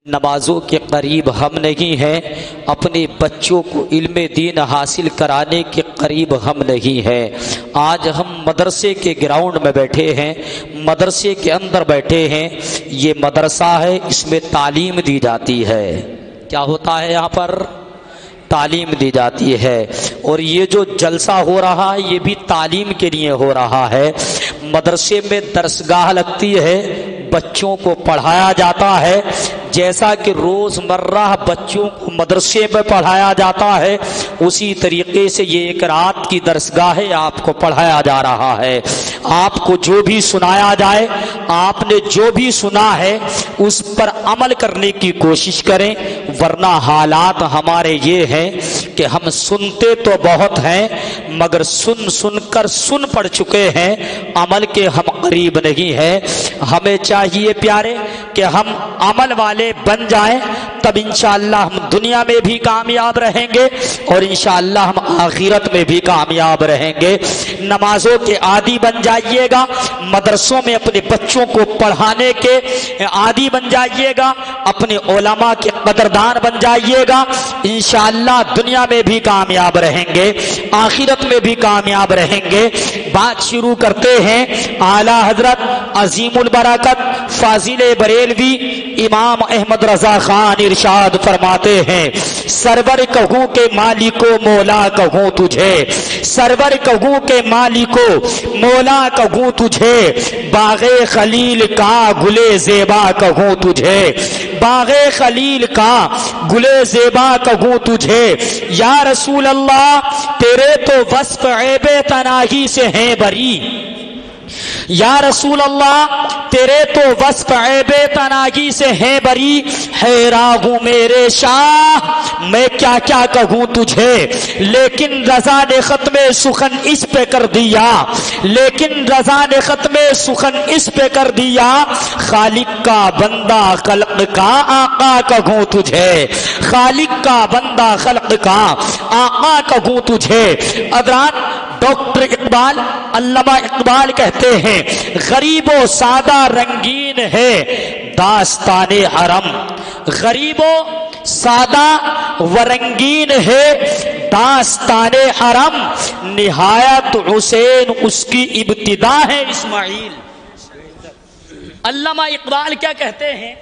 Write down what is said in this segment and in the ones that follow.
نمازوں کے قریب ہم نہیں ہیں، اپنے بچوں کو علم دین حاصل کرانے کے قریب ہم نہیں ہیں۔ آج ہم مدرسے کے گراؤنڈ میں بیٹھے ہیں، مدرسے کے اندر بیٹھے ہیں۔ یہ مدرسہ ہے، اس میں تعلیم دی جاتی ہے۔ کیا ہوتا ہے یہاں پر؟ تعلیم دی جاتی ہے۔ اور یہ جو جلسہ ہو رہا ہے یہ بھی تعلیم کے لیے ہو رہا ہے۔ مدرسے میں درسگاہ لگتی ہے، بچوں کو پڑھایا جاتا ہے، جیسا کہ روزمرہ بچوں کو مدرسے میں پڑھایا جاتا ہے اسی طریقے سے یہ ایک رات کی درسگاہ ہے، آپ کو پڑھایا جا رہا ہے۔ آپ کو جو بھی سنایا جائے، آپ نے جو بھی سنا ہے اس پر عمل کرنے کی کوشش کریں، ورنہ حالات ہمارے یہ ہیں کہ ہم سنتے تو بہت ہیں مگر سن کر سن پڑ چکے ہیں، عمل کے ہم قریب نہیں ہیں۔ ہمیں چاہیے پیارے کہ ہم عمل والے بن جائیں، تب انشاءاللہ ہم دنیا میں بھی کامیاب رہیں گے اور انشاءاللہ ہم آخرت میں بھی کامیاب رہیں گے۔ نمازوں کے عادی بن جائیے گا، مدرسوں میں اپنے بچوں کو پڑھانے کے عادی بن جائیے گا، اپنے علماء کے قدردان بن جائیے گا، انشاءاللہ دنیا میں بھی کامیاب رہیں گے، آخرت میں بھی کامیاب رہیں گے۔ بات شروع کرتے ہیں۔ اعلیٰ حضرت عظیم البرکت فاضل بریلوی امام احمد رضا خان ارشاد فرماتے ہیں، سرور کہوں کہ مالکو مولا کہوں تجھے، سرور کہوں کہ مالکو مولا کہوں تجھے، باغ خلیل کا گلے زیبا کہوں تجھے، باغ خلیل کا گلے زیبا کہوں تجھے، یا رسول اللہ تیرے تو وصف عیب تناہی سے ہیں بری، یا رسول اللہ تیرے تو وصف عیب تناہی سے ہیں بری، حیران ہوں میرے شاہ میں کیا کیا کہوں تجھے، لیکن رضا نے ختم سخن اس پہ کر دیا، لیکن رضا نے ختم سخن اس پہ کر دیا، خالق کا بندہ خلق کا آقا کہوں تجھے، خالق کا بندہ خلق کا آقا کہوں تجھے۔ حضرات ڈاکٹر اقبال علامہ اقبال کہتے ہیں، غریب و سادہ رنگین ہے داستان حرم، غریب و سادہ و رنگین ہے داستان حرم، نہایت حسین اس کی ابتدا ہے اسماعیل۔ علامہ اقبال کیا کہتے ہیں،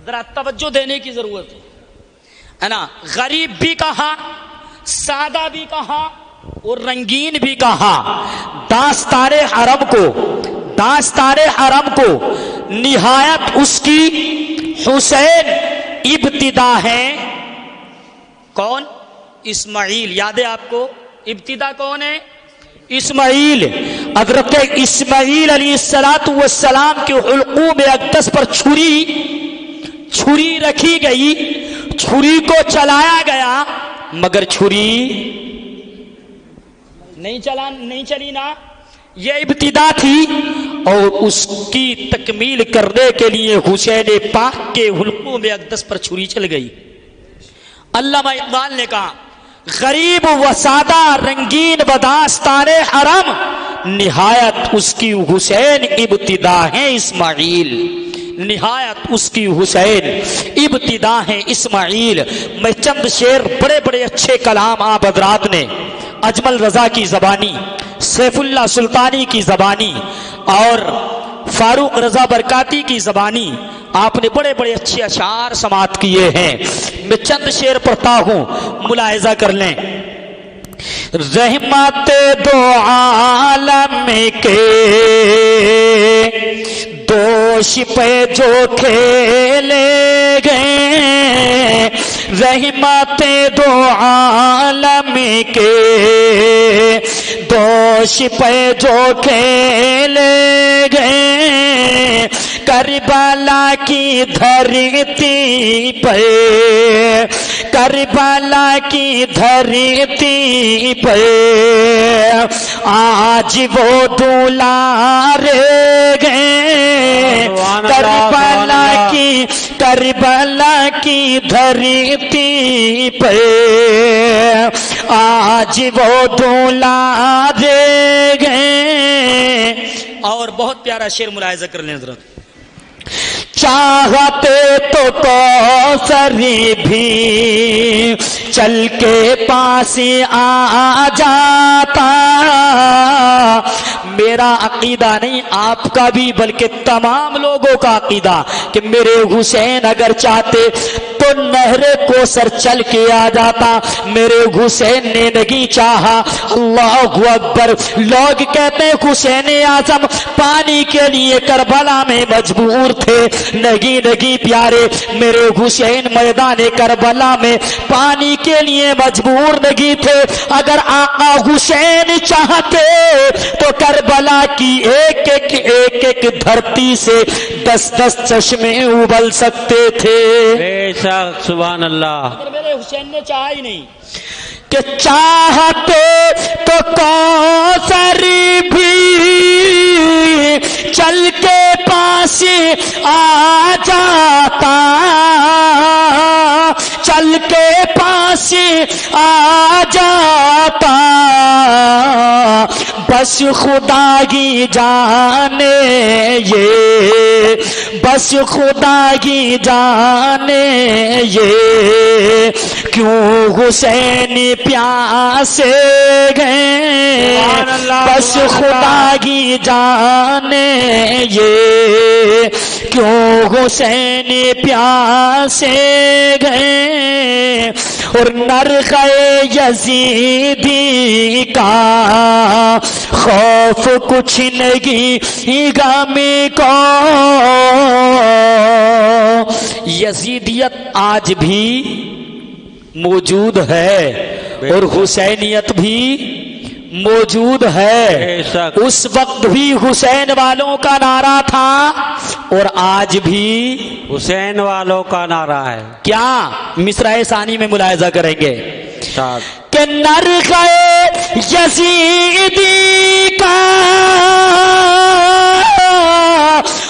ذرا توجہ دینے کی ضرورت ہے نا۔ غریب بھی کہا، سادہ بھی کہا اور رنگین بھی کہا، داستان حرم کو، داستان حرم کو نہایت اس کی حسین ابتدا ہے۔ کون؟ اسماعیل۔ یاد ہے آپ کو ابتدا کون ہے؟ اسماعیل۔ حضرت اسماعیل علیہ السلام کے حلقوم اقدس پر چھری رکھی گئی، چھری کو چلایا گیا مگر چھری نہیں چلی نا، یہ ابتدا تھی اور اس کی تکمیل کرنے کے لیے حسین پاک کے حلقوم اقدس پر چھری چل گئی۔ علامہ اقبال نے کہا، غریب و سادہ رنگین و داستان حرم، نہایت اس کی حسین ابتدا ہے اسماعیل، نہایت اس کی حسین ابتدا ہے اسماعیل۔ میں چند شعر بڑے بڑے اچھے کلام آپ حضرات نے اجمل رضا کی زبانی، سیف اللہ سلطانی کی زبانی اور فاروق رضا برکاتی کی زبانی آپ نے بڑے بڑے اچھے اشعار سماعت کیے ہیں۔ میں چند شعر پڑھتا ہوں، ملاحظہ کر لیں۔ رحمت دو عالم کے دوش پہ جو کھیلے گئے، رحمت دو عالم کے دوش پہ جو کھیلے گئے، کربلا کی دھرتی پہ، کربلا کی دھرتی پہ آج وہ دولارے گئے، کربلا کی دھرتی پہ آج وہ دولارے گئے۔ اور بہت پیارا شعر ملاحظہ کر لیں حضرت، چاہتے تو کوثر بھی چل کے پاس آ جاتا. میرا عقیدہ نہیں آپ کا بھی بلکہ تمام لوگوں کا عقیدہ کہ میرے حسین اگر چاہتے تو نہر کوثر چل کے آ جاتا. میرے حسین نے نہیں چاہا. اللہ اکبر. لوگ کہتے ہیں حسین اعظم پانی کے لیے کربلا میں مجبور تھے. نہیں نہیں پیارے، میرے حسین میدان کربلا میں پانی کے لیے مجبور نہیں تھے. اگر آقا حسین چاہتے تو کربلا کی ایک ایک دھرتی سے 10 چشمے ابل سکتے تھے. بے شک سبحان اللہ. مگر میرے حسین نے چاہا ہی نہیں کہ چاہتے تو کوثر بھی چل کے پاس آ جاتا. چل کے پاس آ جاتا. بس خدا کی جانے یہ، بس خدا کی جانے یہ کیوں حسین پیاسے گئے. بس خدا کی جانے یہ کیوں حسین پیاسے گئے. اور نرخ یزیدی کا خوف کچھ نہیں غم کو. یزیدیت آج بھی موجود ہے اور حسینیت بھی موجود ہے. اس وقت بھی حسین والوں کا نعرہ تھا اور آج بھی حسین والوں کا نعرہ ہے. کیا مصرع ثانی میں ملاحظہ کریں گے کہ نرخ یزیدی کا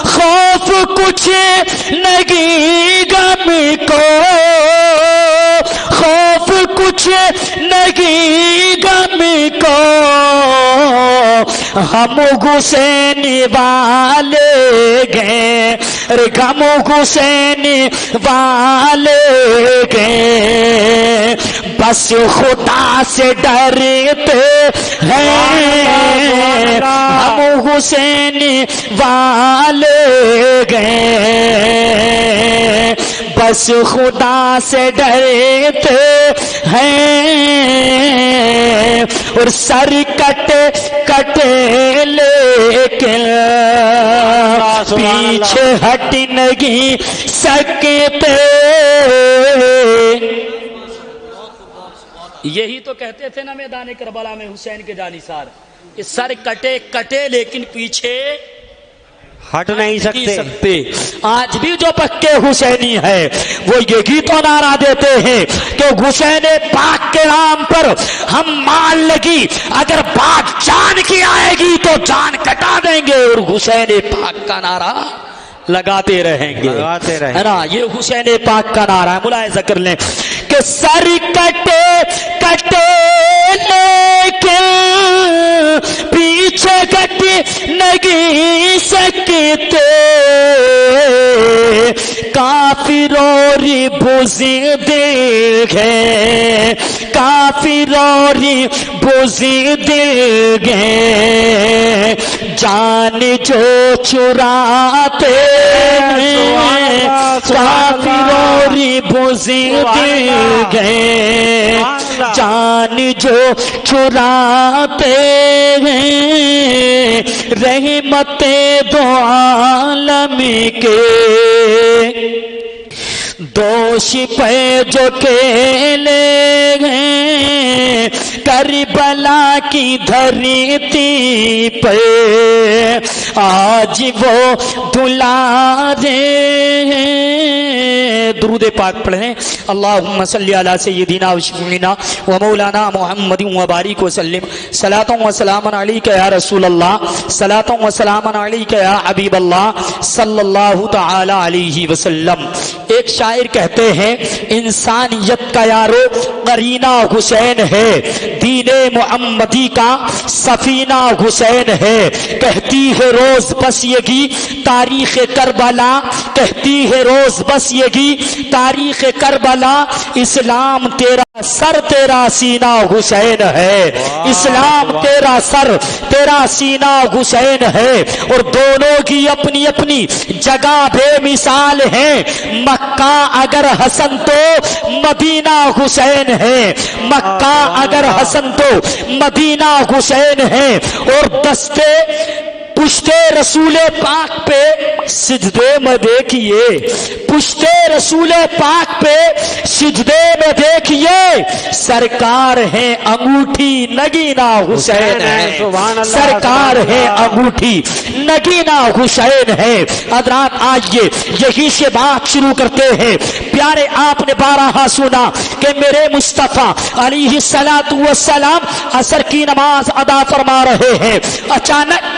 خوف کچھ نہیں غم کو. خوف کچھ نہیں غم کو. ہم حسین والے گئے، غم حسین والے گئے. بس خدا سے ڈرتے ہیں ہم حسین والے گئے. بس خدا سے ڈرتے ہیں اور سر کٹے کٹے لیکن پیچھے ہٹ نہیں سکتے. یہی تو کہتے تھے نا میدان کربلا میں حسین کے جانثار، کہ سر کٹے کٹے لیکن پیچھے ہٹ نہیں سکتے. آج بھی جو پکے حسینی ہے وہ یہی تو نعرہ دیتے ہیں کہ حسین پاک کے نام پر ہم مان لگی، اگر بات جان کی آئے گی تو جان کٹا دیں گے. اور حسین پاک کا نعرہ لگاتے رہیں گے، ہے نا. یہ حسین پاک کا نعرہ ہے. ملاحظہ کر لیں کہ سر کٹے کٹے لیکن پیچھے کٹ نہیں سکتے. کافر اور بزدل گئے، کافر اور بزدل گئے. جان جو چراتے ہیں کافر اور بزدل گئے. جان جو چراتے ہیں رحمت دو عالم کے. دوش پہ جو کھیلے گئے کربلا کی دھرتی پہ آج وہ دلارے ہیں. درود پاک پڑھیں. اللہم صلی علی سیدنا و شفیعنا و مولانا محمد و بارک وسلم. صلاۃ و سلام علیک یا رسول اللہ، صلاۃ و سلام علیک یا حبیب اللہ صلی اللہ تعالی علیہ وسلم. ایک شاعر کہتے ہیں انسانیت کا یارو قرینہ حسین ہے، دین محمدی کا سفینہ حسین ہے. کہتی ہے روز بس یہی تاریخ کربلا کہتی ہے روز بس یہی تاریخ کربلا، اسلام تیرا سر تیرا سینہ حسین ہے، اسلام تیرا سر تیرا سینہ حسین ہے، اور دونوں کی اپنی اپنی جگہ بے مثال ہے۔ مکہ اگر حسن تو مدینہ حسین ہے، مکہ اگر حسن تو مدینہ حسین ہے، اور دستے پشتے رسول پاک پہ سجدے میں دیکھیے، پشتے رسول پاک پہ سجدے میں دیکھیے، سرکار ہے انگوٹھی نگینہ حسین ہے، سرکار ہے انگوٹھی نگینہ حسین ہے۔ حضرات آئیے یہی سے بات شروع کرتے ہیں۔ پیارے آپ نے بارہا سنا کہ میرے مصطفیٰ علیہ السلام عصر کی نماز ادا فرما رہے ہیں، اچانک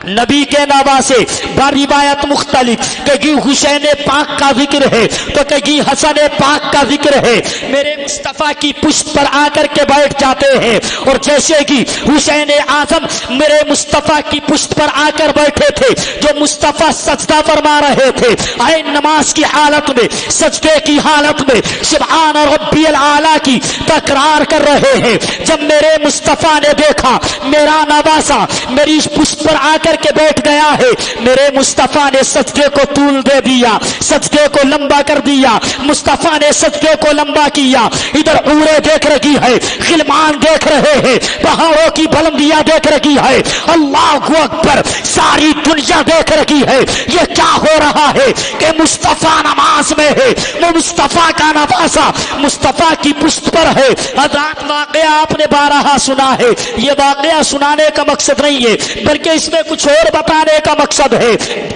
نبی کے نواسے روایت مختلف، کہیں حسین پاک کا ذکر ہے تو کہیں حسن پاک کا ذکر ہے، میرے مصطفیٰ کی پشت پر آ کر کے بیٹھ جاتے ہیں، اور جیسے کہ حسین اعظم میرے مصطفیٰ کی پشت پر آ کر بیٹھے تھے، جو مصطفیٰ سجدہ فرما رہے تھے، آئے نماز کی حالت میں، سجدے کی حالت میں سبحان ربی الاعلیٰ کی تکرار کر رہے ہیں، جب میرے مصطفیٰ نے دیکھا میرا نواسا میری پشت پر آ کر کے بیٹھ گیا ہے، میرے مصطفیٰ نے سجدے کو طول دے دیا، سجدے کو لمبا کر دیا، مصطفیٰ نے سجدے کو لمبا کیا، ادھر عورے دیکھ رہی ہے، غلمان دیکھ رہے ہیں، پہاڑوں کی بلندیاں دیکھ رہی ہے، اللہ اکبر، ساری دنیا دیکھ رہی ہے، یہ کیا ہو رہا ہے کہ مصطفیٰ نماز میں ہے، وہ مصطفیٰ کا نواسا مصطفیٰ کی پشت پر ہے۔ حضرات واقعہ آپ نے بارہا سنا ہے، یہ واقعہ سنانے کا مقصد نہیں ہے بلکہ اس میں کچھ اور بتانے کا مقصد ہے،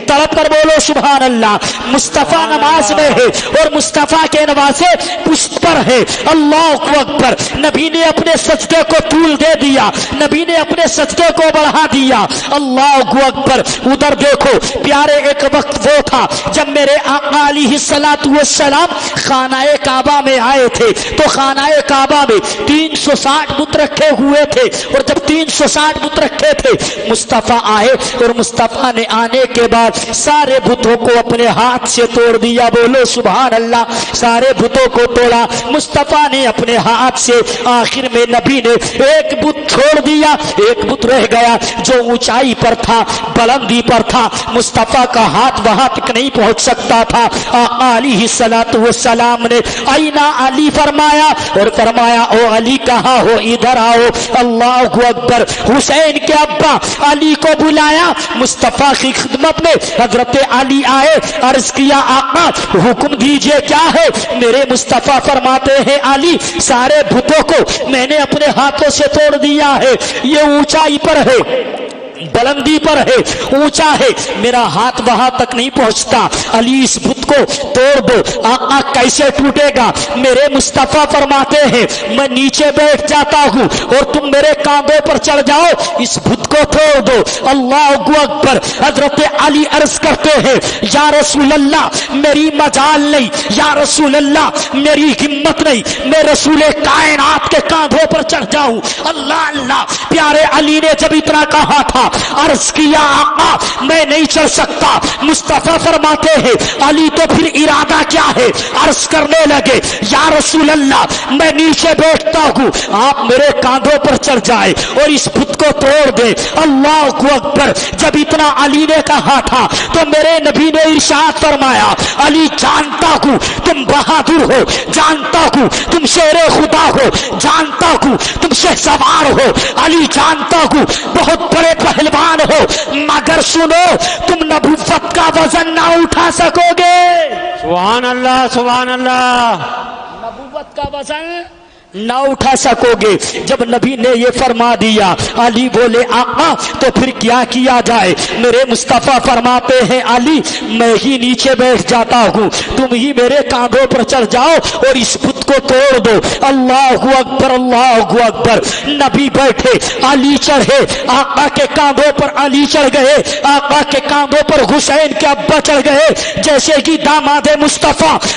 تڑپ کر بولو سبحان اللہ۔ مصطفیٰ نماز میں ہے اور مصطفیٰ کے نواسے پشت پر ہے، اللہ اکبر، نبی نے اپنے سجدے کو طول دے دیا، نبی نے اپنے سجدے کو بڑھا دیا، اللہ اکبر۔ ادھر دیکھو پیارے، ایک وقت وہ تھا جب میرے آقا علیہ السلام خانہ کعبہ میں آئے تھے، تو خانہ کعبہ میں 360 بت رکھے ہوئے تھے، اور جب 360 بت رکھے تھے مصطفیٰ آئے، اور مصطفیٰ نے آنے کے بعد سارے بتوں کو اپنے ہاتھ سے توڑ دیا، بولو سبحان اللہ، سارے بتوں کو توڑا مصطفیٰ نے اپنے ہاتھ سے، آخر میں نبی نے ایک بت چھوڑ دیا، ایک بت رہ گیا جو اونچائی پر تھا، بلندی پر تھا، مصطفیٰ کا ہاتھ وہاں تک نہیں پہنچ سکتا تھا۔ آقا علیہ السلام نے اینا علی فرمایا، اور فرمایا او علی کہاں ہو، ادھر آؤ، اللہ اکبر۔ حسین کے ابا علی کو بلایا، مصطفیٰ کی خدمت میں حضرت علی آئے، عرض کیا آقا حکم دیجئے کیا ہے؟ میرے مصطفیٰ فرماتے ہیں علی سارے بتوں کو میں نے اپنے ہاتھوں سے توڑ دیا ہے، یہ اونچائی پر ہے، بلندی پر ہے، اونچا ہے، میرا ہاتھ وہاں تک نہیں پہنچتا، علی اس بت کو توڑ دو۔ آقا کیسے ٹوٹے گا؟ میرے مصطفیٰ فرماتے ہیں میں نیچے بیٹھ جاتا ہوں اور تم میرے کاندھوں پر چڑھ جاؤ، اس بت کو توڑ دو، اللہ اکبر۔ حضرت علی عرض کرتے ہیں یا رسول اللہ میری مجال نہیں، یا رسول اللہ میری ہمت نہیں، میں رسول کائنات کے کاندھوں پر چڑھ جاؤں، اللہ اللہ۔ پیارے علی نے جب اتنا کہا تھا عرض کیا آقا میں نہیں چڑھ سکتا، مصطفیٰ فرماتے ہیں علی تو پھر ارادہ کیا ہے؟ عرض کرنے لگے یا رسول اللہ میں نیچے بیٹھتا ہوں، آپ میرے کاندھوں پر چڑھ جائے اور اس بت کو توڑ دے، اللہ اکبر۔ جب اتنا علی نے کہا تھا تو میرے نبی نے ارشاد فرمایا علی جانتا ہوں تم بہادر ہو، جانتا ہوں تم شیر خدا ہو، جانتا ہوں تم شہسوار ہو، علی جانتا ہوں بہت بڑے پہلوان ہو، مگر سنو تم نبوت کا وزن نہ اٹھا سکو گے۔ سبحان اللہ سبحان اللہ، نبوت کا وزن نہ اٹھا سکو گے۔ جب نبی نے یہ فرما دیا علی بولے آقا تو پھر کیا کیا جائے؟ میرے مصطفیٰ فرماتے ہیں علی میں ہی نیچے بیٹھ جاتا ہوں، تم ہی میرے کاندھوں پر چڑھ جاؤ اور اس بت کو توڑ دو، اللہ اکبر اللہ اکبر۔ نبی بیٹھے، علی چڑھے، آقا کے کاندھوں پر علی چڑھ گئے، آقا کے کاندھوں پر حسین کے ابا چڑھ گئے، جیسے کہ داماد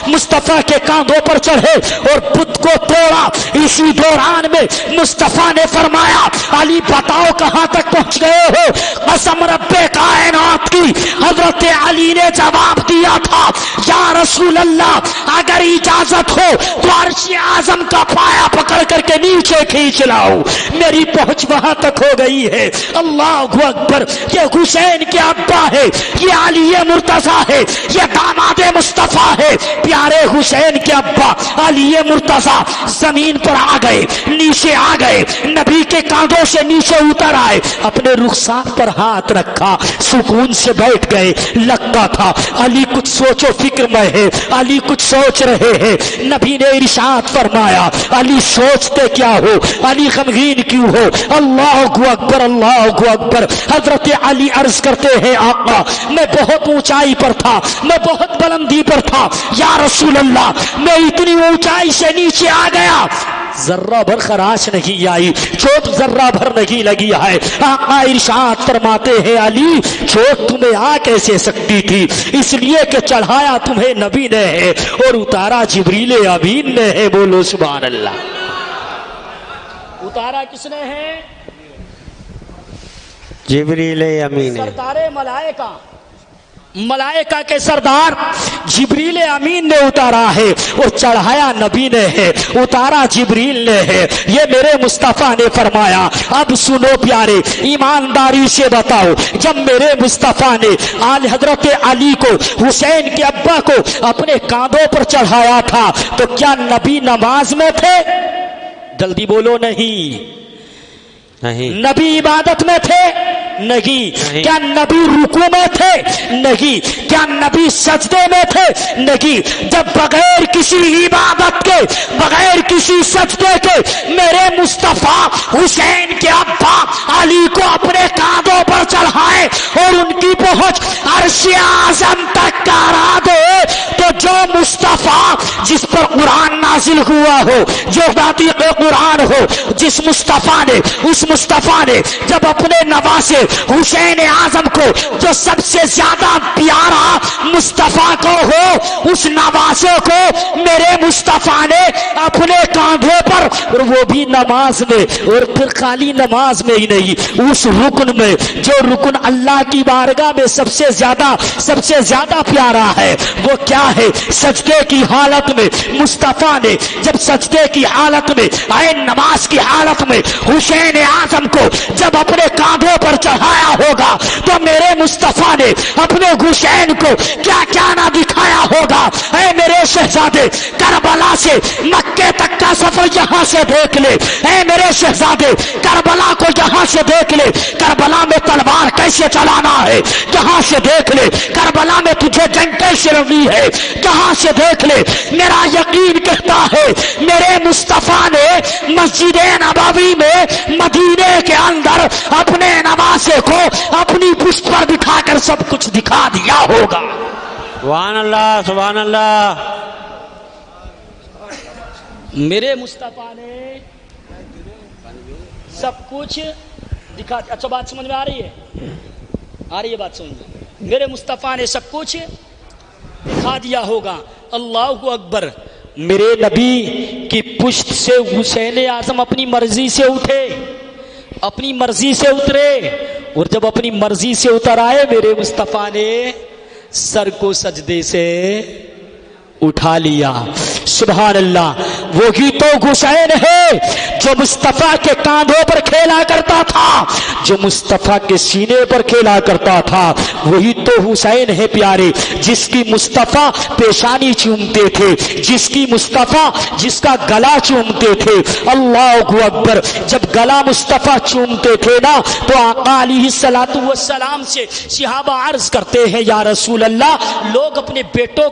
مصطفیٰ کے کاندھوں پر چڑھے اور بت کو توڑا۔ اسی دوران میں مصطفیٰ نے فرمایا علی بتاؤ کہاں تک پہنچ گئے ہو؟ قسم رب کائنات کی حضرت علی نے جواب دیا تھا یا رسول اللہ اگر اجازت ہو تو عرش اعظم کا پایا پکڑ کر کے نیچے کھینچ لاؤ، میری پہنچ وہاں تک ہو گئی ہے۔ اللہ اکبر، یہ حسین کے ابا ہے، یہ علی مرتضیٰ ہے، یہ داماد مصطفیٰ ہے۔ پیارے حسین کے ابا علی مرتضیٰ زمین پر آ گئے، نیچے آ گئے، نبی کے کاندھوں سے نیچے اتر آئے، اپنے رخسار پر ہاتھ رکھا، سکون سے بیٹھ گئے۔ لگتا تھا علی کچھ سوچ و فکر میں ہے، علی کچھ سوچ رہے ہیں۔ نبی نے ارشاد فرمایا علی سوچتے کیا ہو، علی غمگین کیوں ہو؟ اللہ اکبر، اللہ اکبر۔ حضرت علی عرض کرتے ہیں آقا میں بہت اونچائی پر تھا، میں بہت بلندی پر تھا، یا رسول اللہ میں اتنی اونچائی سے نیچے آ گیا، ذرہ بھر خراش نہیں آئی، چوٹ ذرہ بھر نہیں لگی ہے۔ آقا ارشاد فرماتے ہیں علی چوٹ تمہیں آ کیسے سکتی تھی؟ اس لیے کہ چڑھایا تمہیں نبی نے ہے اور اتارا جبریل امین نے ہے۔ بولو سبحان اللہ۔ اتارا کس نے ہے؟ جبریل امین ہے۔ سردار ملائکہ، ملائکہ کے سردار جبریل امین نے اتارا ہے اور چڑھایا نبی نے ہے، اتارا جبریل نے ہے۔ یہ میرے مصطفیٰ نے فرمایا۔ اب سنو پیارے، ایمانداری سے بتاؤ جب میرے مصطفیٰ نے آل حضرت علی کو، حسین کے ابا کو اپنے کاندھوں پر چڑھایا تھا تو کیا نبی نماز میں تھے؟ جلدی بولو نہیں۔ نبی عبادت میں تھے؟ نہیں۔ کیا نبی رکوع میں تھے؟ نہیں۔ کیا نبی سجدے میں تھے؟ نہیں۔ جب بغیر کسی عبادت کے، بغیر کسی سجدے کے میرے مصطفیٰ حسین کے ابا علی کو اپنے کاندھوں پر چڑھائے اور ان کی پہنچ عرش اعظم تک کرا دے تو جو مصطفیٰ جس پر قرآن نازل ہوا ہو، جو ناطق قرآن ہو، جس مصطفیٰ نے، اس مصطفیٰ نے جب اپنے نواسے حسین اعظم کو جو سب سے زیادہ پیارا مصطفیٰ کو ہو، اس نواسے کو میرے مصطفیٰ نے اپنے کاندھوں پر، اور وہ بھی نماز میں، اور پھر خالی نماز میں ہی نہیں، اس رکن میں جو رکن اللہ کی بارگاہ میں سب سے زیادہ پیارا ہے، وہ کیا ہے؟ سجدے کی حالت میں مصطفیٰ نے جب سجدے کی حالت میں، نماز کی حالت میں حسین اعظم کو جب اپنے کاندھوں پر چڑھایا ہوگا تو میرے مصطفیٰ نے اپنے حسین کو کیا کیا نہ دکھایا ہوگا۔ اے میرے شہزادے کربلا سے مکے تک کا سفر یہاں سے دیکھ لے، اے میرے شہزادے کربلا کو یہاں سے دیکھ لے، کربلا میں تلوار کیسے چلانا ہے یہاں سے دیکھ لے، کربلا میں تجھے جنگ کیسے لڑنی ہے یہاں سے دیکھ لے۔ میرا یقین کہتا ہے میرے مصطفیٰ نے مسجد نبوی میں مدینے کے اندر اپنے نواسے کو اپنی پشت پر بٹھا کر سب کچھ دکھا دیا ہوگا۔ سبحان اللہ، سبحان اللہ۔ میرے مصطفیٰ نے سب کچھ دکھا دیا۔ اچھا بات سمجھ میں آ رہی ہے؟ آ رہی ہے بات سمجھ میں؟ میرے مصطفیٰ نے سب کچھ دکھا دیا ہوگا۔ اللہ اکبر۔ میرے نبی کی پشت سے حسین اعظم اپنی مرضی سے اٹھے، اپنی مرضی سے اترے، اور جب اپنی مرضی سے اتر آئے میرے مصطفیٰ نے سر کو سجدے سے اٹھا لیا۔ سبحان اللہ۔ وہی تو حسین ہے جو مصطفیٰ کے کاندھوں پر کھیلا کرتا تھا، جو مصطفیٰ کے سینے پر کھیلا کرتا تھا۔ وہی تو حسین ہے پیارے جس کی مصطفیٰ پیشانی چومتے تھے، جس کی مصطفیٰ جس کا گلا چومتے تھے۔ اللہ اکبر۔ جب گلا مصطفیٰ چومتے تھے نا تو آقا علیہ الصلوۃ والسلام سے صحابہ عرض کرتے ہیں یا رسول اللہ لوگ اپنے بیٹوں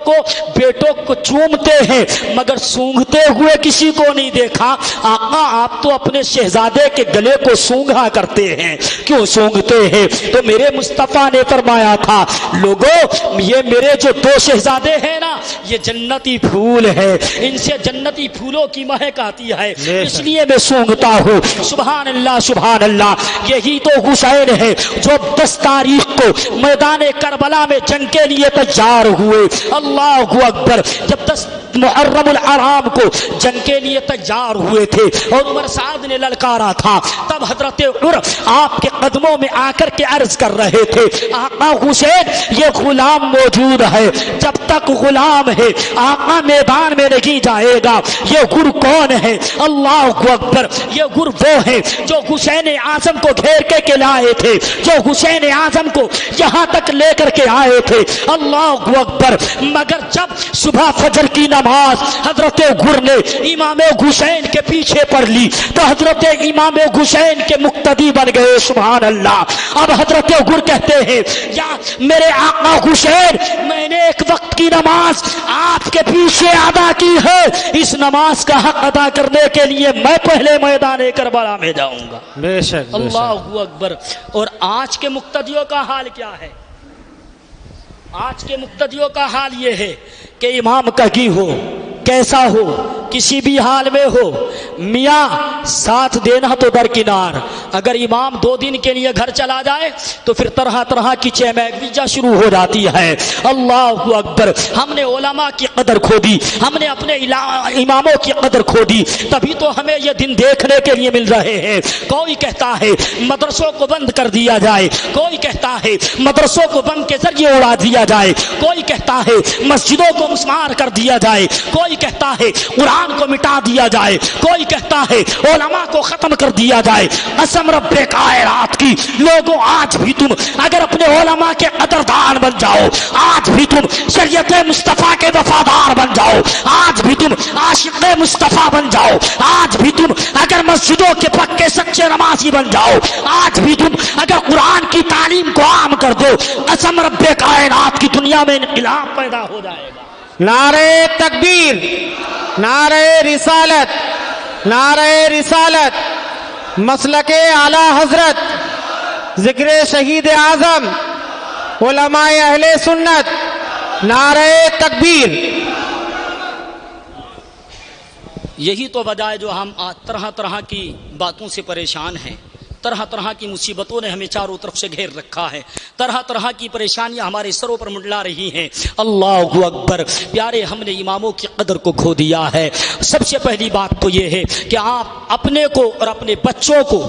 کو چومتے ہیں مگر سونگھتے ہوئے کسی کو نہیں دیکھا، آقا آپ تو اپنے شہزادے کے گلے کو سونگھا کرتے ہیں، کیوں سونگھتے ہیں؟ تو میرے مصطفیٰ نے فرمایا تھا لوگوں یہ میرے جو دو شہزادے ہیں نا یہ جنتی پھول ہے، ان سے جنتی پھولوں کی مہک آتی ہے، اس لیے میں سونگھتا ہوں۔ سبحان اللہ، سبحان اللہ۔ یہی تو حسین ہے جو 10 تاریخ کو میدان کربلا میں جنگ کے لیے تیار ہوئے۔ اللہ اکبر۔ جب 10 محرم الحرام کو جنگ کے لیے تیار ہوئے تھے اور عمر سعد نے للکارا تھا، تب حضرت عمر آپ کے قدموں میں آ کر کے عرض کر رہے تھے آقا حسین یہ غلام موجود ہے، جب تک غلام ہے آقا میدان میں نہیں جائے گا۔ یہ گر کون ہے؟ اللہ اکبر، یہ گر وہ ہے جو حسین اعظم کو گھیر کے لائے تھے، جو حسین اعظم کو یہاں تک لے کر کے آئے تھے۔ اللہ اکبر، مگر جب صبح فجر کی نماز حضرت گر نے امام حسین کے پیچھے پڑھ لی تو حضرت امام حسین کے مقتدی بن گئے۔ سبحان اللہ۔ اب حضرت گر کہتے ہیں یا میرے آقا حسین، میں نے ایک وقت کی نماز آپ کے پیچھے ادا کی ہے، اس نماز کا حق ادا کرنے کے لیے میں پہلے میدان کربلا میں جاؤں گا۔ بے شک اللہ اکبر۔ اور آج کے مقتدیوں کا حال کیا ہے؟ آج کے مقتدیوں کا حال یہ ہے کہ امام کہیں ہو، کیسا ہو، کسی بھی حال میں ہو، میاں ساتھ دینا تو درکنار، اگر امام 2 دن کے لیے گھر چلا جائے تو پھر طرح طرح کی چہمہجہ شروع ہو جاتی ہے۔ اللہ اکبر۔ ہم نے علماء کی قدر کھو دی، ہم نے اپنے اماموں کی قدر کھو دی، تبھی تو ہمیں یہ دن دیکھنے کے لیے مل رہے ہیں۔ کوئی کہتا ہے مدرسوں کو بند کر دیا جائے، کوئی کہتا ہے مدرسوں کو بم کے ذریعے اڑا دیا جائے، کوئی کہتا ہے مسجدوں کو مسمار کر دیا جائے، کوئی کہتا ہے قرآن کو مٹا دیا جائے، کوئی کہتا ہے علماء کو ختم کر دیا جائے۔ قسم رب کائنات کی، لوگوں آج بھی تم اگر اپنے علماء کے قدردان بن جاؤ، آج بھی تم شریعت مصطفیٰ کے وفادار بن جاؤ، آج بھی تم عاشق مصطفیٰ بن جاؤ، آج بھی تم اگر مسجدوں کے پکے سچے نمازی بن جاؤ، آج بھی تم اگر قرآن کی تعلیم کو عام کر دو، قسم رب کائنات کی دنیا میں انقلاب پیدا ہو جائے گا۔ نعرہ تکبیر، نعرہ رسالت، نعرہ رسالت، مسلک اعلی حضرت، ذکر شہید اعظم، علماء اہل سنت، نعرہ تکبیر۔ یہی تو وجہ ہے جو ہم آج طرح طرح کی باتوں سے پریشان ہیں، طرح طرح کی مصیبتوں نے ہمیں چاروں طرف سے گھیر رکھا ہے، طرح طرح کی پریشانیاں ہمارے سروں پر منڈلا رہی ہیں۔ اللہ اکبر۔ پیارے، ہم نے اماموں کی قدر کو کھو دیا ہے۔ سب سے پہلی بات تو یہ ہے کہ آپ اپنے کو اور اپنے بچوں کو،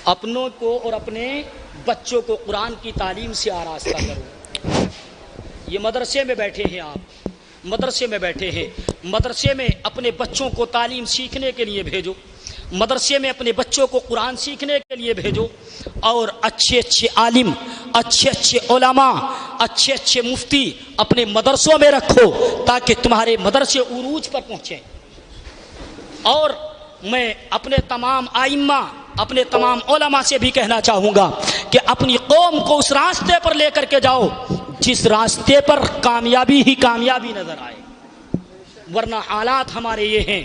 اپنوں کو اور اپنے بچوں کو قرآن کی تعلیم سے آراستہ کرو۔ یہ مدرسے میں بیٹھے ہیں، آپ مدرسے میں بیٹھے ہیں، مدرسے میں اپنے بچوں کو تعلیم سیکھنے کے لیے بھیجو، مدرسے میں اپنے بچوں کو قرآن سیکھنے کے لیے بھیجو، اور اچھے اچھے عالم، اچھے اچھے علماء، اچھے اچھے مفتی اپنے مدرسوں میں رکھو تاکہ تمہارے مدرسے عروج پر پہنچیں۔ اور میں اپنے تمام ائمہ، اپنے تمام علماء سے بھی کہنا چاہوں گا کہ اپنی قوم کو اس راستے پر لے کر کے جاؤ جس راستے پر کامیابی ہی کامیابی نظر آئے، ورنہ حالات ہمارے یہ ہیں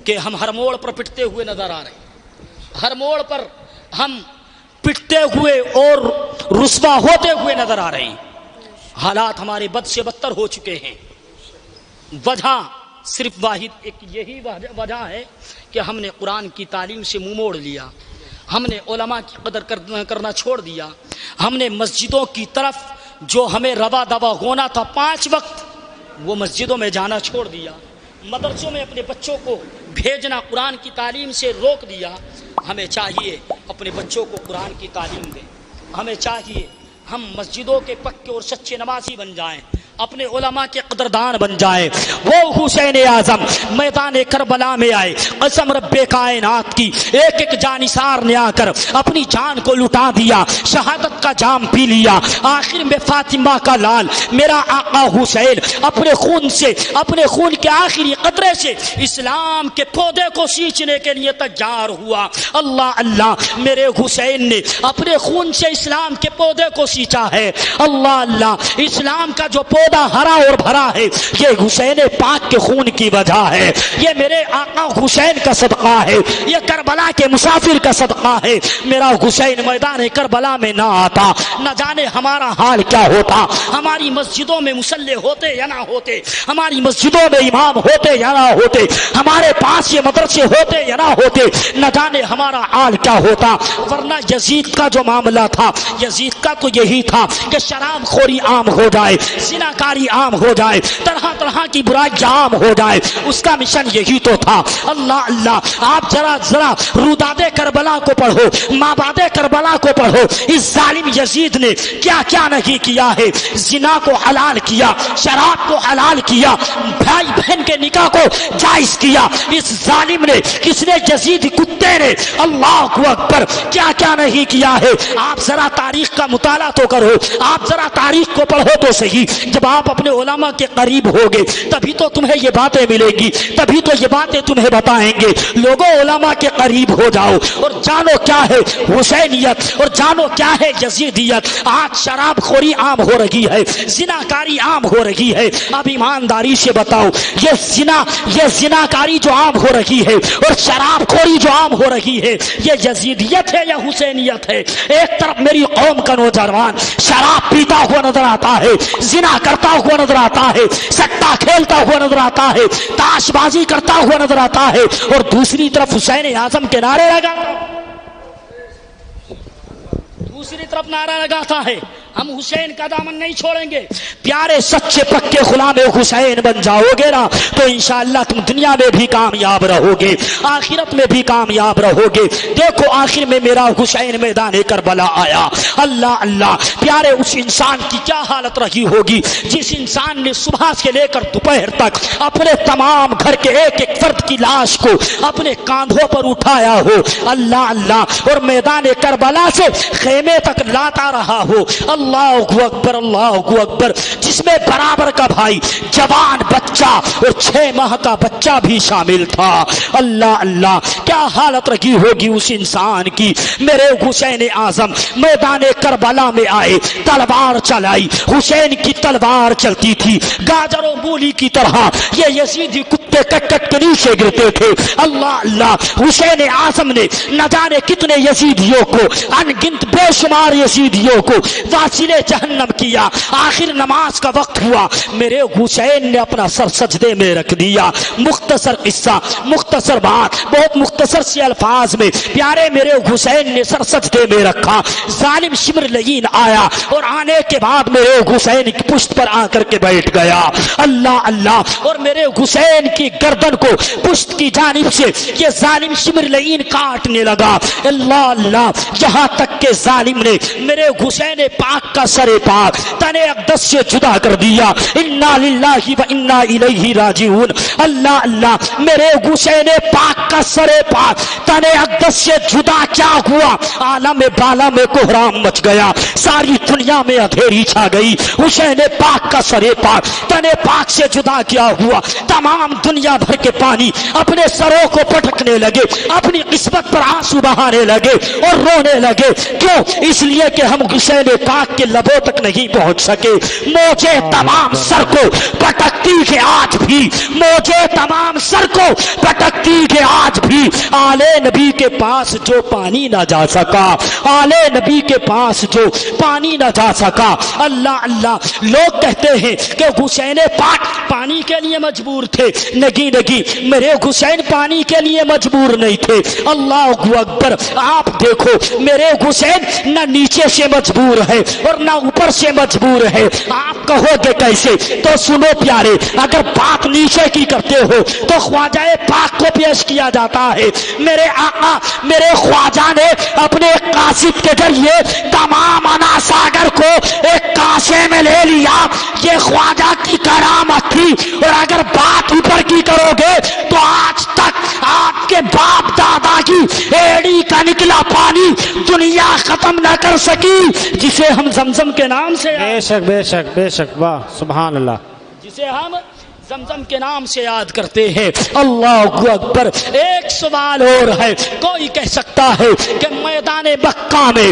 کہ ہم ہر موڑ پر پٹتے ہوئے نظر آ رہے ہیں، ہر موڑ پر ہم پٹتے ہوئے اور رسوا ہوتے ہوئے نظر آ رہے ہیں۔ حالات ہمارے بد سے بدتر ہو چکے ہیں۔ وجہ صرف واحد ایک یہی وجہ ہے کہ ہم نے قرآن کی تعلیم سے منہ موڑ لیا، ہم نے علماء کی قدر کرنا چھوڑ دیا، ہم نے مسجدوں کی طرف جو ہمیں روا دوا ہونا تھا 5 وقت وہ مسجدوں میں جانا چھوڑ دیا، مدرسوں میں اپنے بچوں کو بھیجنا قرآن کی تعلیم سے روک دیا۔ ہمیں چاہیے اپنے بچوں کو قرآن کی تعلیم دیں، ہمیں چاہیے ہم مسجدوں کے پکے اور سچے نمازی بن جائیں، اپنے علماء کے قدردان بن جائیں۔ وہ حسین اعظم میدان کربلا میں آئے، قسم رب کائنات کی، ایک ایک جانثار نے آ کر اپنی جان کو لٹا دیا، شہادت کا جام پی لیا۔ آخر میں فاطمہ کا لال میرا آقا حسین اپنے خون سے، اپنے خون کے آخری قطرے سے اسلام کے پودے کو سینچنے کے لیے تیار ہوا۔ اللہ اللہ، میرے حسین نے اپنے خون سے اسلام کے پودے کو سینچا ہے۔ اللہ اللہ، اسلام کا جو پودا ہرا اور بھرا ہے یہ حسین پاک کے خون کی وجہ ہے، یہ میرے آقا حسین کا صدقہ ہے، یہ کربلا کے مسافر کا صدقہ ہے۔ میرا حسین میدان کربلا میں نہ آتا، نہ جانے ہمارا حال کیا ہوتا، ہماری مسجدوں میں مصلی ہوتے یا نہ ہوتے، ہماری مسجدوں میں امام ہوتے یا نہ ہوتے، ہمارے پاس یہ مدرسے ہوتے یا نہ ہوتے، نہ جانے ہمارا حال کیا ہوتا۔ ورنہ یزید کا جو معاملہ تھا، یزید کا تو یہی تھا کہ شراب خوری عام ہو جائے، زنا زناکاری عام ہو جائے، طرح طرح کی برائی عام ہو جائے، اس کا مشن یہی تو تھا۔ اللہ اللہ، آپ ذرا روداد کربلا کو پڑھو، مابعد کربلا کو پڑھو، اس ظالم یزید نے کیا کیا نہیں کیا ہے۔ زنا کو حلال کیا، شراب کو حلال کیا، بھائی بہن کے نکاح کو جائز کیا، اس ظالم نے، اس نے یزید کتے نے، اللہ اکبر، کیا کیا نہیں کیا ہے۔ آپ ذرا تاریخ کا مطالعہ تو کرو، آپ ذرا تاریخ کو پڑھو تو صحیح۔ جب آپ اپنے علماء کے قریب ہوگے تبھی تو تمہیں یہ باتیں ملیں گی، تبھی تو یہ باتیں تمہیں بتائیں گے۔ لوگوں علماء کے قریب ہو جاؤ اور جانو کیا ہے حسینیت اور جانو کیا ہے یزیدیت۔ آج شراب خوری عام ہو رہی ہے، زناکاری عام ہو رہی ہے۔ اب ایمانداری سے بتاؤ، یہ زناکاری جو عام ہو رہی ہے اور شراب خوری جو عام ہو رہی ہے، یہ یزیدیت ہے یا حسینیت ہے؟ ایک طرف میری قوم کا نوجوان شراب پیتا ہوا نظر آتا ہے، زنا کرتا ہوا نظر آتا ہے، سٹا کھیلتا ہوا نظر آتا ہے، تاش بازی کرتا ہوا نظر آتا ہے، اور دوسری طرف حسین اعظم کے نعرے لگاتا ہے ہم حسین کا دامن نہیں چھوڑیں گے۔ پیارے سچے پکے غلام حسین بن جاؤ گے نا تو انشاءاللہ تم دنیا میں بھی کامیاب رہو گے، آخرت میں بھی کامیاب رہو گے۔ دیکھو آخر میں میرا حسین میدان کربلا آیا، اللہ اللہ، پیارے اس انسان کی کیا حالت رہی ہوگی جس انسان نے صبح سے لے کر دوپہر تک اپنے تمام گھر کے ایک ایک فرد کی لاش کو اپنے کاندھوں پر اٹھایا ہو، اللہ اللہ، اور میدان کربلا سے خیمے تک لاتا رہا ہو، اللہ اکبر اللہ اکبر، جس میں برابر کا بھائی، جوان بچہ اور 6 ماہ کا بچہ بھی شامل تھا، اللہ اللہ، کیا حالت رکھی ہوگی اس انسان کی۔ میرے حسین اعظم میدان کربلا میں آئے، تلوار چلائی، حسین کی تلوار چلتی تھی گاجر و مولی کی طرح، یہ یزیدی کتے کٹ کٹ کے نیچے گرتے تھے، اللہ اللہ۔ حسین اعظم نے نہ جانے کتنے یزیدیوں کو، ان گنت بے شمار یزیدیوں کو واصل جہنم کیا۔ آخر نماز کا وقت ہوا، میرے حسین نے اپنا سر سجدے میں رکھ دیا۔ مختصر قصہ، مختصر بات، بہت مختصر سے الفاظ میں، پیارے میرے حسین نے سر سجدے میں رکھا۔ ظالم شمر لعین آیا اور آنے کے بعد میرے حسین کی پشت پر آ کر کے بیٹھ گیا، اللہ اللہ، اور میرے حسین کی گردن کو پشت کی جانب سے یہ ظالم شمر لعین کاٹنے لگا، اللہ اللہ، یہاں تک کہ ظالم نے میرے حسین پاک کا سر پاک تن اقدس سے جدا کر دیا۔ انا للہ و انا الیہ راجعون، اللہ اللہ، میرے حسین پاک کا سر پاک تن اقدس سے جدا کیا ہوا؟ عالم بالا میں کوہرام مچ گیا، ساری دنیا میں اندھیری چھا گئی۔ حسین پاک کا سر پاک تن پاک سے جدا کیا ہوا، تمام دنیا بھر کے پانی اپنے سروں کو پٹکنے لگے، اپنی قسمت پر آنسو بہانے لگے اور رونے لگے۔ کیوں؟ اس لیے کہ ہم حسین پاک کے لبوں تک نہیں پہنچ سکے۔ موجے تمام سر کو پٹکتی کہ آج بھی، موجے تمام سر کو پٹکتی کہ آج بھی، آلے نبی کے پاس جو پانی نہ جا سکا، آلے نبی کے پاس جو پانی نہ جا سکا، اللہ اللہ۔ لوگ کہتے ہیں کہ حسین پاک پانی کے لیے مجبور تھے، نہیں نہیں، میرے حسین پانی کے لیے مجبور نہیں تھے، اللہ اکبر۔ آپ دیکھو میرے حسین نہ نیچے سے مجبور ہے اور نہ اوپر سے مجبور ہے۔ آپ کہو گے کیسے؟ تو سنو پیارے، اگر بات نیچے کی کرتے ہو تو خواجہ پاک کو پیش کیا جاتا ہے۔ میرے آقا میرے خواجہ نے اپنے قاصد کے ذریعے تمام انا ساگر کو ایک کاسے میں لے لیا، یہ خواجہ کی کرامت تھی۔ اور اگر بات اوپر کی کرو گے تو آج تک آپ کے باپ دادا کی ایڑی کا نکلا پانی دنیا ختم نہ کر سکی، جسے ہم زمزم کے نام سے، بے شک بے شک بے شک، واہ سبحان اللہ، جسے ہم زمزم کے نام سے یاد کرتے ہیں، اللہ اکبر۔ ایک سوال اور ہے، کوئی کہہ سکتا ہے کہ میدان مکہ میں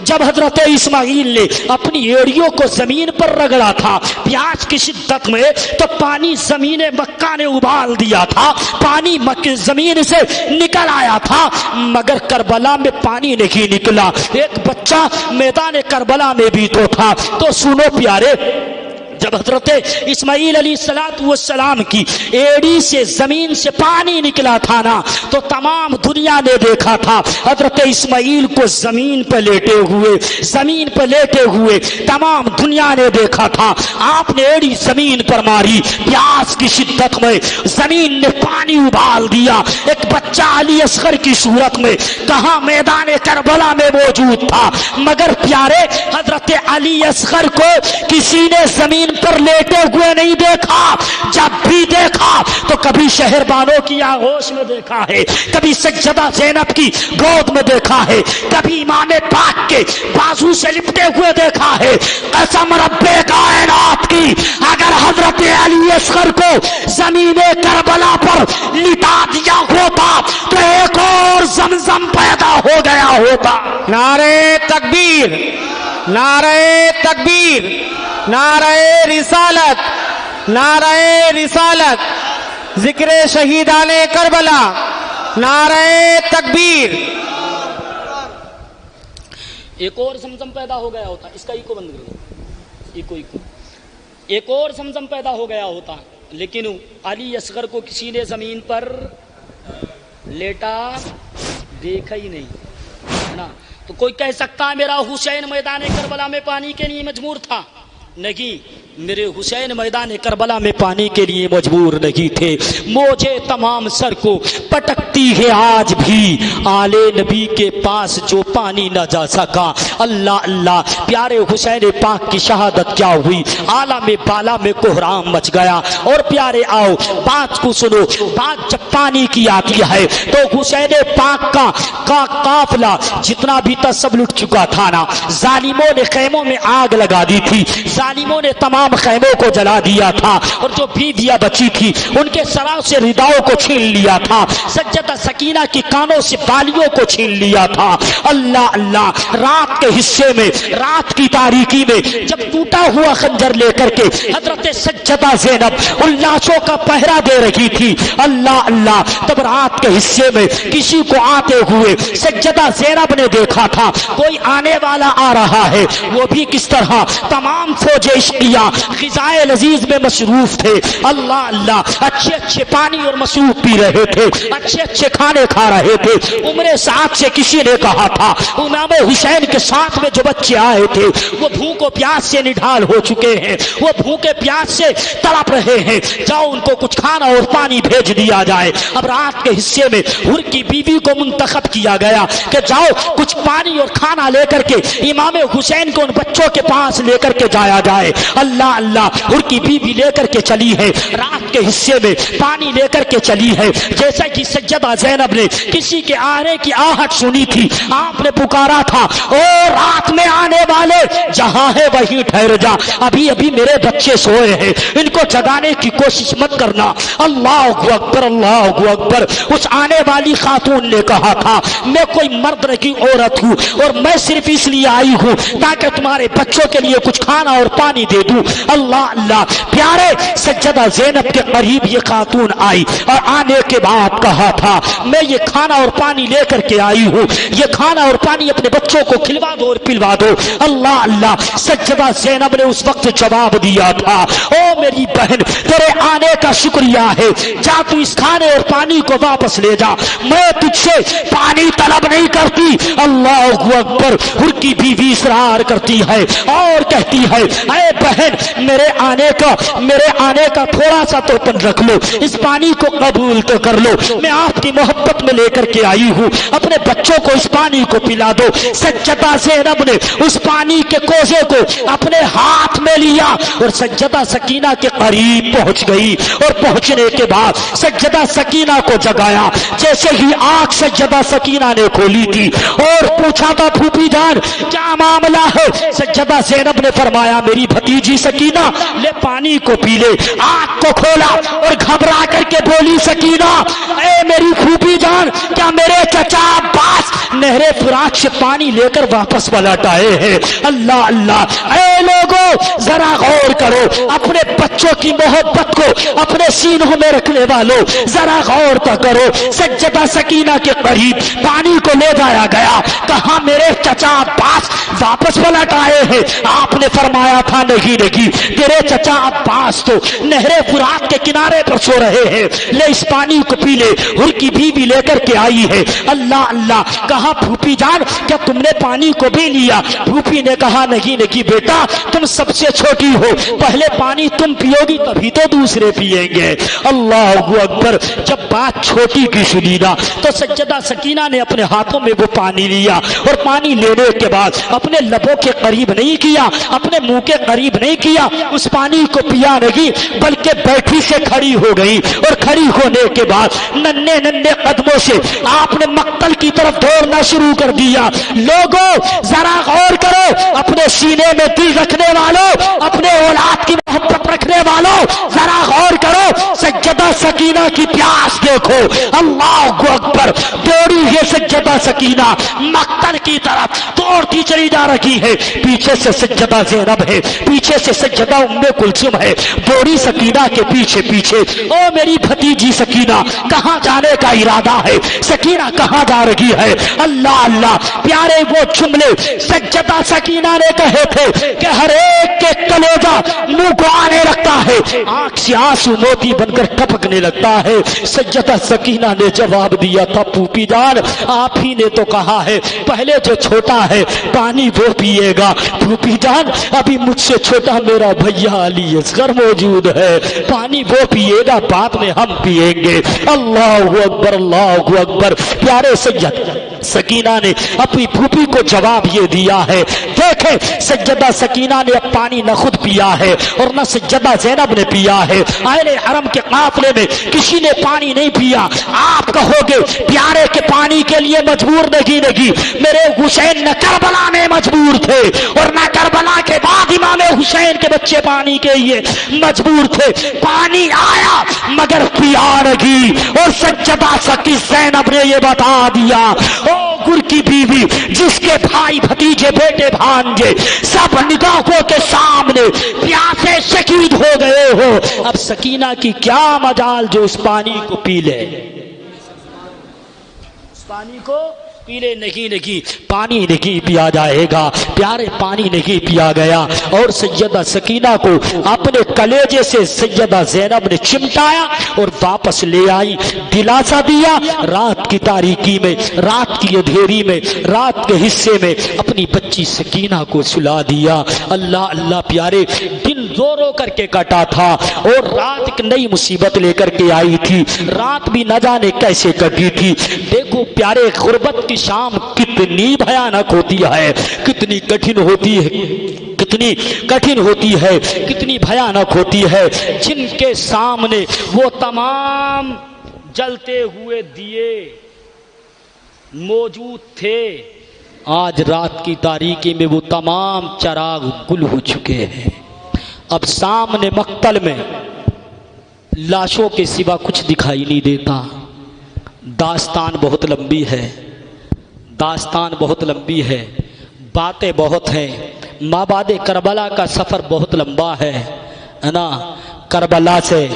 جب حضرت اسماعیل نے اپنی ایڑیوں کو زمین پر رگڑا تھا پیاس کی شدت میں، تو پانی زمین مکہ نے ابال دیا تھا، پانی زمین سے نکل آیا تھا، مگر کربلا میں پانی نہیں نکلا۔ ایک بچہ میدان کربلا میں بھی تو تھا۔ تو سنو پیارے، جب حضرت اسماعیل علیہ السلام کی ایڑی سے زمین سے پانی نکلا تھا نا تو تمام دنیا نے دیکھا تھا حضرت اسماعیل کو زمین پہ لیٹے ہوئے تمام دنیا نے دیکھا تھا. آپ نے ایڑی زمین پر ماری, پیاس کی شدت میں زمین نے پانی ابال دیا. ایک بچہ علی اصغر کی صورت میں کہاں میدان کربلا میں موجود تھا, مگر پیارے حضرت علی اصغر کو کسی نے زمین پر لیٹے ہوئے نہیں دیکھا. جب بھی دیکھا تو کبھی شہر بانوں کی آغوش میں دیکھا ہے, کبھی سجدہ زینب کی گود میں دیکھا ہے, کبھی امام پاک کے بازو سے لپٹے ہوئے دیکھا ہے. قسم رب کائنات کی, اگر حضرت علی اصغر کو زمین کربلا پر لٹا دیا ہوتا تو ایک اور زمزم پیدا ہو گیا ہوتا. نعرہ تکبیر, نعرہ تکبیر, نعرہ رسالت, نعرہ رسالت, ذکر شہیدان کربلا, نعرہ تکبیر. ایک اور زمزم پیدا ہو گیا ہوتا. اس کا ایکو بند کر, ایکو ایک اور زمزم پیدا ہو گیا ہوتا. لیکن علی اصغر کو کسی نے زمین پر لیٹا دیکھا ہی نہیں نا. تو کوئی کہہ سکتا ہے میرا حسین میدان کربلا میں پانی کے لیے مجبور تھا. نہیں, میرے حسین میدان کربلا میں پانی کے لیے مجبور نہیں تھے. موجے تمام سر کو پٹکتی ہے آج بھی آل نبی کے پاس جو پانی نہ جا سکا. اللہ اللہ, پیارے حسین پاک کی شہادت کیا ہوئی, عالم بالا میں کوہرام مچ گیا. اور پیارے آؤ بات کو سنو, بات جب پانی کی آتی ہے تو حسین پاک کا قافلہ جتنا بھی تھا سب لٹ چکا تھا نا. ظالموں نے خیموں میں آگ لگا دی تھی, ظالموں نے تمام خیموں کو جلا دیا تھا, اور جو بیویاں بچی تھی ان کے سراؤں سے رداؤں کو چھین لیا تھا, سجدہ سکینہ کی کانوں سے بالیوں کو چھین لیا تھا. اللہ اللہ, رات کے حصے میں, رات کی تاریکی میں جب ٹوٹا ہوا خنجر لے کر کے حضرت سجدہ زینب ان لاشوں کا پہرا دے رہی تھی. اللہ اللہ, تب رات کے حصے میں کسی کو آتے ہوئے سجدہ زینب نے دیکھا تھا. کوئی آنے والا آ رہا ہے, وہ بھی کس طرح تمام فوج عشقیہ غذائے لذیذ میں مصروف تھے. اللہ اللہ, اچھے اچھے پانی اور مصروف پی رہے تھے, اچھے اچھے کھانے کھا رہے تھے. عمر سعد سے کسی نے کہا تھا امام حسین کے ساتھ میں جو بچے آئے تھے وہ بھوک و پیاس سے نڈھال ہو چکے ہیں, وہ بھوکے پیاس سے تڑپ رہے ہیں, جاؤ ان کو کچھ کھانا اور پانی بھیج دیا جائے. اب رات کے حصے میں حر کی بیوی کو منتخب کیا گیا کہ جاؤ کچھ پانی اور کھانا لے کر کے امام حسین کو ان بچوں کے پاس لے کر کے جایا جائے. اللہ اللہ, حر کی بیوی لے کر کے چلی ہے, رات کے حصے میں پانی لے کر کے چلی ہے. جیسا کہ سجدہ زینب نے کسی کے آنے کی آہٹ سنی تھی, آپ نے پکارا تھا او رات میں آنے والے جہاں ہے وہیں ٹھہر جا, ابھی ابھی میرے بچے سوئے ہیں, ان کو جگانے کی کوشش مت کرنا. اللہ اکبر, اللہ اکبر. اس آنے والی خاتون نے کہا تھا میں کوئی مرد نہیں عورت ہوں, اور میں صرف اس لیے آئی ہوں تاکہ تمہارے بچوں کے لیے کچھ کھانا اور پانی دے دوں. اللہ اللہ, پیارے سجدہ زینب کے قریب یہ خاتون آئی اور آنے کے بعد کہا تھا میں یہ کھانا اور پانی لے کر کے آئی ہوں, یہ کھانا اور پانی اپنے بچوں کو کھلوا دو اور پلوا دو. اللہ اللہ, سجدہ زینب نے اس وقت جواب دیا تھا او میری بہن تیرے آنے کا شکریہ ہے, جا تو اس کھانے اور پانی کو واپس لے جا, میں تجھ سے پانی طلب نہیں کرتی. اللہ اکبر. حر کی بیوی اصرار کرتی ہے اور کہتی ہے اے بہن میرے آنے کا تھوڑا سا تو پن رکھ لو, اس پانی کو قبول تو کر لو, میں آپ کی محبت میں لے کر کے آئی ہوں, اپنے بچوں کو اس پانی کو پلا دو. سجدہ زینب نے اس پانی کے کوزے کو اپنے ہاتھ میں لیا اور سجدہ سکینہ کے قریب پہنچ گئی, اور پہنچنے کے بعد سجدہ سکینہ کو جگایا. جیسے ہی آنکھ سجدہ سکینہ نے کھولی تھی اور پوچھا تھا پھوپھی جان کیا معاملہ ہے, سجدہ زینب نے فرمایا میری بھتیجی سکینہ لے پانی کو پی لے. آنکھ کو کھولا اور گھبرا کر کے بولی سکینہ اے میری پھوپھی جان کیا میرے چچا عباس نہر فرات سے پانی لے کر واپس پلٹ آئے ہیں. اللہ اللہ, اے لوگوں ذرا غور کرو, اپنے بچوں کی محبت کو اپنے سینوں میں رکھنے والوں ذرا غور تو کرو، سجدہ سکینہ کے قریب پانی کو لے جایا گیا، کہاں میرے چچا عباس واپس پلٹ آئے ہیں، آپ نے فرمایا تھا نہیں نہیں، تیرے چچا عباس تو نہر فرات کے کنارے پر سو رہے ہیں، لے اس پانی کو پی لے، ان کی بیوی لے کر کے آئی ہے۔ اللہ اللہ، کہا پھوپھی جان کیا تم نے پانی کو بھی لیا؟ پھوپھی نے کہا نہیں نہیں بیٹا، تم سب سے چھوٹی ہو، پہلے پانی تم پیو گی تبھی تو دوسرے پیئیں گے۔ اللہ اکبر، جب بات چھوٹی کی سنی نا تو سجدہ سکینہ نے اپنے ہاتھوں میں وہ پانی لیا، اور پانی لینے کے بعد اپنے لبوں کے قریب نہیں کیا، اپنے منہ کے قریب نہیں کیا، اس پانی کو پیا نہیں بلکہ بیٹھی سے کھڑی ہو گئی، اور کھڑی ہونے کے بعد ننھے ننھے قدموں سے آپ نے مقتل کی طرف دوڑنا شروع کر دیا۔ لوگوں ذرا غور کرو، اپنے سینے میں دل رکھنے والوں، اپنے اولاد کی محبت رکھنے والوں ذرا غور کرو، سجدہ سکینہ کی پیاس دیکھو۔ اللہ اکبر، دوڑی ہے سجدہ سکینہ مقتل کی طرف، دوڑتی چلی جا رہی ہے، پیچھے سے سجدہ زینب ہے، پیچھے سے سجدہ ام کلثوم ہے، دوڑی سکینہ کے پیچھے پیچھے۔ او میری بھتیجی سکینہ، کہاں جانے کا ارادہ ہے؟ سکینہ کہاں جا رہی ہے؟ اللہ اللہ، پیارے وہ جملے سجدہ سکینہ نے کہے تھے کہ ہر ایک کے کلیجہ منہ کو آنے لگتا ہے، آنکھ سے آنسو موتی بن کر ٹپکنے لگتا ہے۔ سجدہ سکینہ نے جواب دیا تھا پھوپھی جان آپ ہی نے تو کہا ہے پہلے جو چھوٹا ہے پانی وہ پیے گا۔ پھوپھی جان ابھی مجھ سے چھوٹا میرا بھیا علی اصغر موجود ہے، پانی وہ پیے گا بعد میں ہم پیئیں گے۔ اللہ اکبر اللہ اکبر، پیارے سجدہ سکینہ نے اپنی پھوپھی کو جواب یہ دیا ہے۔ دیکھیں سجدہ سکینہ نے اب پانی نہ خود پیا ہے اور نہ سجدہ زینب نے پیا ہے، اہل حرم کے قافلے میں کسی نے پانی نہیں پیا۔ آپ کہو گے پیارے کے پانی کے لیے مجبور نہیں نہیں، میرے حسین نہ کربلا میں مجبور تھے اور نہ کربلا کے بعد امام حسین کے بچے پانی کے لیے مجبور تھے، پانی آیا مگر پیا نہیں۔ اور سجدہ سکی زینب نے یہ بتا دیا، او گر کی بیوی جس کے بھائی بھتیجے بیٹے بھانجے سب نگاہوں کے سامنے پیاسے شہید ہو گئے ہو، اب سکینہ کی کیا مجال جو اس پانی کو پی لے، اس پانی کو پی لے۔ نہیں نہیں، پانی نہیں پیا جائے گا، پیارے پانی نہیں پیا گیا، اور سیدہ سکینہ کو اپنے کلیجے سے سیدہ زینب نے چمٹایا اور واپس لے آئی، دلاسا دیا۔ رات کی تاریکی میں، رات کی اندھیری میں، رات کے حصے میں اپنی بچی سکینہ کو سلا دیا۔ اللہ اللہ، پیارے دن رو رو کر کے کٹا تھا اور رات ایک نئی مصیبت لے کر کے آئی تھی، رات بھی نہ جانے کیسے کٹی تھی۔ دیکھو پیارے، غربت کی شام کتنی بھیانک ہوتی ہے، کتنی کٹھن ہوتی ہے، کتنی کٹھن ہوتی ہے، کتنی بھیانک ہوتی ہے، جن کے سامنے وہ تمام جلتے ہوئے دیے موجود تھے، آج رات کی تاریکی میں وہ تمام چراغ گل ہو چکے ہیں۔ اب سامنے مقتل میں لاشوں کے سوا کچھ دکھائی نہیں دیتا۔ داستان بہت لمبی ہے، داستان بہت لمبی ہے، باتیں بہت ہیں، مابعد کربلا کا سفر بہت لمبا ہے نا۔ کربلا سے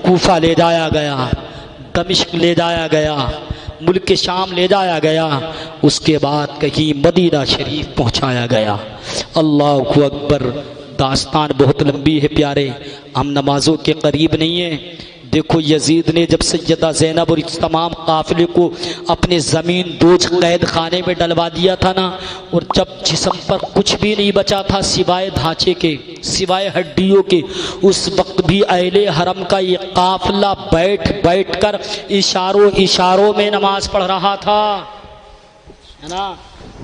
کوفہ لے جایا گیا، دمشق لے جایا گیا، ملک شام لے جایا گیا، اس کے بعد کہیں مدینہ شریف پہنچایا گیا۔ اللہ اکبر، داستان بہت لمبی ہے پیارے، ہم نمازوں کے قریب نہیں ہیں۔ دیکھو یزید نے جب سیدہ زینب اور اس تمام قافلے کو اپنے زمین دوج قید خانے میں ڈلوا دیا تھا نا، اور جب جسم پر کچھ بھی نہیں بچا تھا سوائے دھانچے کے، سوائے ہڈیوں کے، اس وقت بھی اہل حرم کا یہ قافلہ بیٹھ بیٹھ کر اشاروں میں نماز پڑھ رہا تھا، ہے نا۔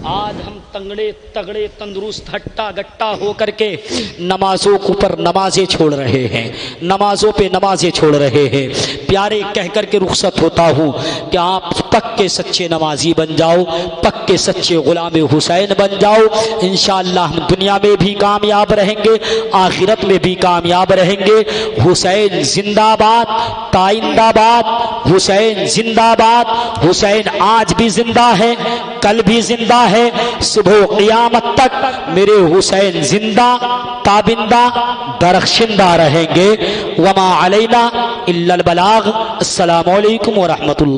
آج ہم تگڑے تندرست ہٹا گٹا ہو کر کے نمازوں کے اوپر نمازیں چھوڑ رہے ہیں، نمازوں پہ نمازیں چھوڑ رہے ہیں۔ پیارے کہہ کر کے رخصت ہوتا ہوں کہ آپ پکے سچے نمازی بن جاؤ، پکے سچے غلام حسین بن جاؤ، انشاءاللہ ہم دنیا میں بھی کامیاب رہیں گے، آخرت میں بھی کامیاب رہیں گے۔ حسین زندہ باد، تائندہ باد، حسین زندہ باد، حسین آج بھی زندہ ہے، کل بھی زندہ ہے، صبح قیامت تک میرے حسین زندہ تابندہ درخشندہ رہیں گے۔ وما علینا الا البلاغ۔ السلام علیکم ورحمۃ اللہ۔